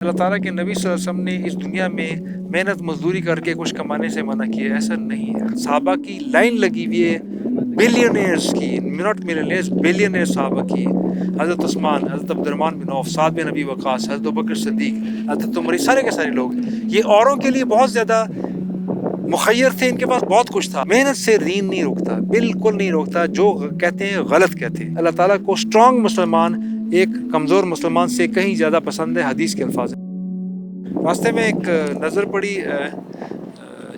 اللہ تعالیٰ کے نبی صلی اللہ علیہ وسلم نے اس دنیا میں محنت مزدوری کر کے کچھ کمانے سے منع کیا، ایسا نہیں ہے۔ صحابہ کی لائن لگی ہوئی ہے بلینئرز کی، ناٹ ملینئرز، بلینئر صحابہ کی، حضرت عثمان، حضرت عبد الرحمن بن عوف، سعد بن ابی وقاص، حضرت ابوبکر صدیق، حضرت عمر، سارے کے سارے لوگ یہ اوروں کے لیے بہت زیادہ مخیر تھے، ان کے پاس بہت کچھ تھا۔ محنت سے دین نہیں روکتا، بالکل نہیں روکتا، جو کہتے ہیں غلط کہتے ہیں۔ اللہ تعالیٰ کو اسٹرانگ مسلمان ایک کمزور مسلمان سے کہیں زیادہ پسند ہے، حدیث کے الفاظ ہیں۔ راستے میں ایک نظر پڑی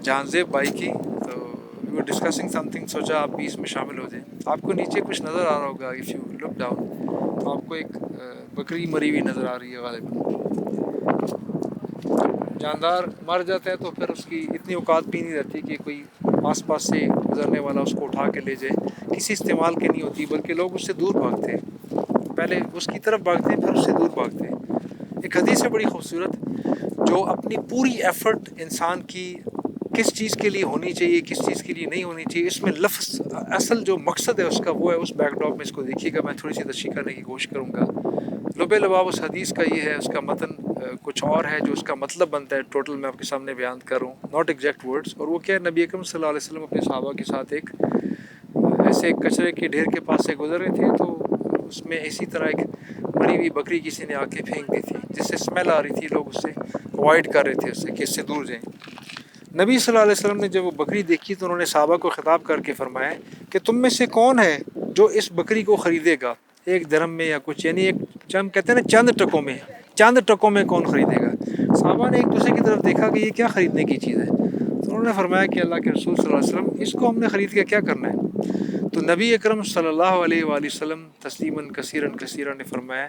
جہانزیب بھائی کی، تو وی ور ڈسکسنگ سم تھنگ، سوچا آپ بھی اس میں شامل ہو جائیں۔ آپ کو نیچے کچھ نظر آ رہا ہوگا، اف یو لک ڈاؤن تو آپ کو ایک بکری مری ہوئی نظر آ رہی ہے غالباً۔ جاندار مر جاتا ہے تو پھر اس کی اتنی اوقات بھی نہیں رہتی کہ کوئی آس پاس سے گزرنے والا اس کو اٹھا کے لے جائے، کسی استعمال کی نہیں ہوتی، بلکہ لوگ اس سے دور بھاگتے ہیں، پہلے اس کی طرف بھاگتے ہیں پھر اس سے دور بھاگتے ہیں۔ ایک حدیث ہے بڑی خوبصورت، جو اپنی پوری ایفرٹ انسان کی کس چیز کے لیے ہونی چاہیے، کس چیز کے لیے نہیں ہونی چاہیے، اس میں لفظ اصل جو مقصد ہے اس کا وہ ہے، اس بیک ڈراپ میں اس کو دیکھیے گا، میں تھوڑی سی تشریح کرنے کی کوشش کروں گا۔ لب لباب اس حدیث کا یہ ہے، اس کا متن کچھ اور ہے، جو اس کا مطلب بنتا ہے ٹوٹل میں آپ کے سامنے بیان کر رہا ہوں، ناٹ ایگزیکٹ ورڈز۔ اور وہ کیا ہے، نبی اکرم صلی اللہ علیہ وسلم اپنے صحابہ کے ساتھ ایک ایسے کچرے کے ڈھیر کے پاس سے گزر رہے تھے، تو اس میں اسی طرح ایک مری ہوئی بکری کسی نے آ کے پھینک دی تھی، جس سے اسمیل آ رہی تھی، لوگ اس سے اوائڈ کر رہے تھے، اس سے کہ اس سے دور جائیں۔ نبی صلی اللہ علیہ وسلم نے جب وہ بکری دیکھی تو انہوں نے صحابہ کو خطاب کر کے فرمایا کہ تم میں سے کون ہے جو اس بکری کو خریدے گا، ایک درہم میں یا کچھ، یعنی ایک کہتے ہیں نا چند ٹکوں میں، چند ٹکوں میں کون خریدے گا۔ صحابہ نے ایک دوسرے کی طرف دیکھا کہ یہ کیا خریدنے کی چیز ہے، تو انہوں نے فرمایا کہ اللہ کے رسول صلی اللہ علیہ وسلم، اس کو ہم نے خرید کے کیا کرنا ہے۔ تو نبی اکرم صلی اللہ علیہ وآلہ وسلم تسلیماً کثیراً کثیراً نے فرمایا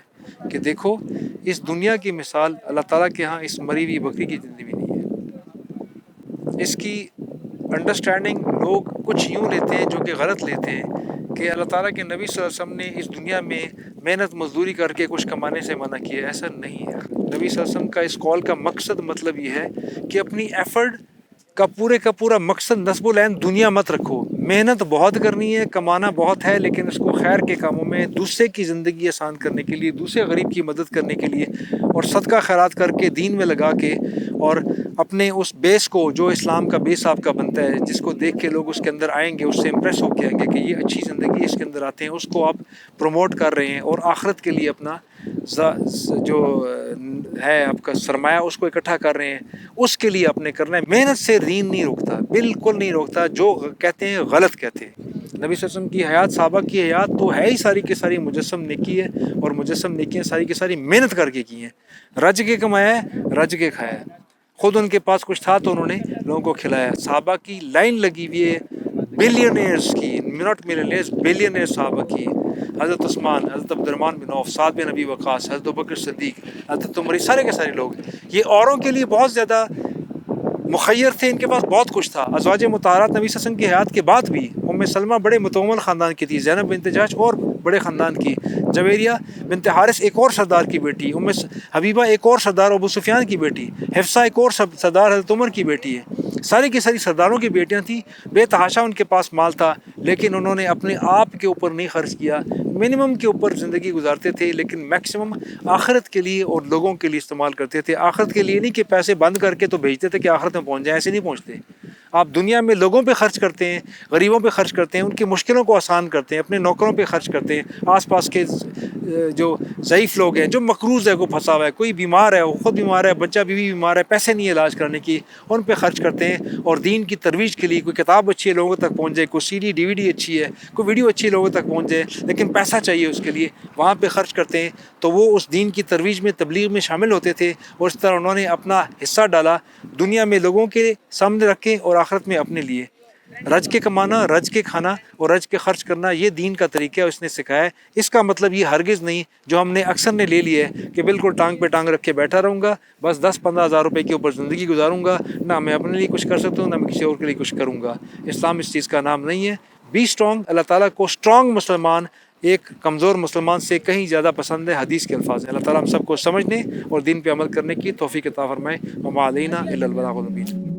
کہ دیکھو، اس دنیا کی مثال اللہ تعالیٰ کے ہاں اس مری ہوئی بکری کی زندگی نہیں ہے۔ اس کی انڈرسٹینڈنگ لوگ کچھ یوں لیتے ہیں جو کہ غلط لیتے ہیں، کہ اللہ تعالیٰ کے نبی صلی اللہ علیہ وسلم نے اس دنیا میں محنت مزدوری کر کے کچھ کمانے سے منع کیا، ایسا نہیں ہے۔ نبی صلی اللہ علیہ وسلم کا اس قول کا مقصد مطلب یہ ہے کہ اپنی ایفرٹ کا پورا مقصد نصب العین دنیا مت رکھو، محنت بہت کرنی ہے، کمانا بہت ہے، لیکن اس کو خیر کے کاموں میں، دوسرے کی زندگی آسان کرنے کے لیے، دوسرے غریب کی مدد کرنے کے لیے، اور صدقہ خیرات کر کے دین میں لگا کے، اور اپنے اس بیس کو جو اسلام کا بیس آپ کا بنتا ہے، جس کو دیکھ کے لوگ اس کے اندر آئیں گے، اس سے امپریس ہو کے آئیں گے کہ یہ اچھی زندگی اس کے اندر آتے ہیں، اس کو آپ پروموٹ کر رہے ہیں، اور آخرت کے لیے اپنا جو ہے آپ کا سرمایہ اس کو اکٹھا کر رہے ہیں، اس کے لیے اپنے کرنا ہے۔ محنت سے دین نہیں روکتا، بالکل نہیں روکتا، جو کہتے ہیں غلط کہتے ہیں۔ نبی صلی اللہ علیہ وسلم کی حیات، صحابہ کی حیات تو ہے ہی ساری کی ساری مجسم نیکی ہے، اور مجسم نیکیاں ساری کی ساری محنت کر کے کی ہیں، رج کے کمایا ہے، رج کے کھایا ہے۔ خود ان کے پاس کچھ تھا تو انہوں نے لوگوں کو کھلایا۔ صحابہ کی لائن لگی ہوئی ہے بلینئرز کی، ناٹ ملینئرز، بلینئر صحابہ کی، حضرت عثمان، حضرت عبد الرحمن بن عوف، سعد بن ابی وقاص، حضرت ابوبکر صدیق، حضرت عمر، سارے کے سارے لوگ یہ اوروں کے لیے بہت زیادہ مخیر تھے، ان کے پاس بہت کچھ تھا۔ ازواج مطہرات نبی صلی اللہ علیہ وسلم کی حیات کے بعد بھی، ام سلمہ بڑے متومل خاندان کی تھی، زینب بنت جحش اور بڑے خاندان کی، جویریہ بنت حارث ایک اور سردار کی بیٹی، ام حبیبہ ایک اور سردار ابو سفیان کی بیٹی، حفصہ ایک اور سردار حضرت عمر کی بیٹی ہے، ساری کی ساری سرداروں کی بیٹیاں تھیں، بے تحاشا ان کے پاس مال تھا، لیکن انہوں نے اپنے آپ کے اوپر نہیں خرچ کیا، منیمم کے اوپر زندگی گزارتے تھے، لیکن میکسیمم آخرت کے لیے اور لوگوں کے لیے استعمال کرتے تھے۔ آخرت کے لیے نہیں کہ پیسے بند کر کے تو بھیجتے تھے کہ آخرت میں پہنچ جائیں، ایسے نہیں پہنچتے۔ آپ دنیا میں لوگوں پہ خرچ کرتے ہیں، غریبوں پہ خرچ کرتے ہیں، ان کی مشکلوں کو آسان کرتے ہیں، اپنے نوکروں پہ خرچ کرتے ہیں، آس پاس کے جو ضعیف لوگ ہیں، جو مقروض ہے، کوئی پھنسا ہوا ہے، کوئی بیمار ہے، وہ خود بیمار ہے، بچہ بیوی بیمار ہے، پیسے نہیں علاج کرنے کی، ان پہ خرچ کرتے ہیں، اور دین کی ترویج کے لیے کوئی کتاب اچھی ہے لوگوں تک پہنچ جائے، کوئی CD DVD اچھی ہے، کوئی ویڈیو اچھی لوگوں تک پہنچ جائے، لیکن پیسہ چاہیے اس کے لیے، وہاں پہ خرچ کرتے ہیں، تو وہ اس دین کی ترویج میں، تبلیغ میں شامل ہوتے تھے، اور اس طرح انہوں نے اپنا حصہ ڈالا، دنیا میں لوگوں کے سامنے رکھے اور آخرت میں اپنے لیے۔ رج کے کمانا، رج کے کھانا اور رج کے خرچ کرنا، یہ دین کا طریقہ ہے، اس نے سکھایا ہے۔ اس کا مطلب یہ ہرگز نہیں جو ہم نے اکثر نے لے لیا ہے کہ بالکل ٹانگ پہ ٹانگ رکھ کے بیٹھا رہوں گا، بس 10-15 ہزار روپے کے اوپر زندگی گزاروں گا، نہ میں اپنے لیے کچھ کر سکتا ہوں، نہ میں کسی اور کے لیے کچھ کروں گا۔ اسلام اس چیز کا نام نہیں ہے۔ بی اسٹرانگ، اللہ تعالیٰ کو اسٹرانگ مسلمان ایک کمزور مسلمان سے کہیں زیادہ پسند ہے، حدیث کے الفاظ ہیں۔ اللہ تعالیٰ ہم سب کو سمجھنے اور دین پہ عمل کرنے کی توفیق عطا فرمائے۔ وما علینا الا البلاغ المبین۔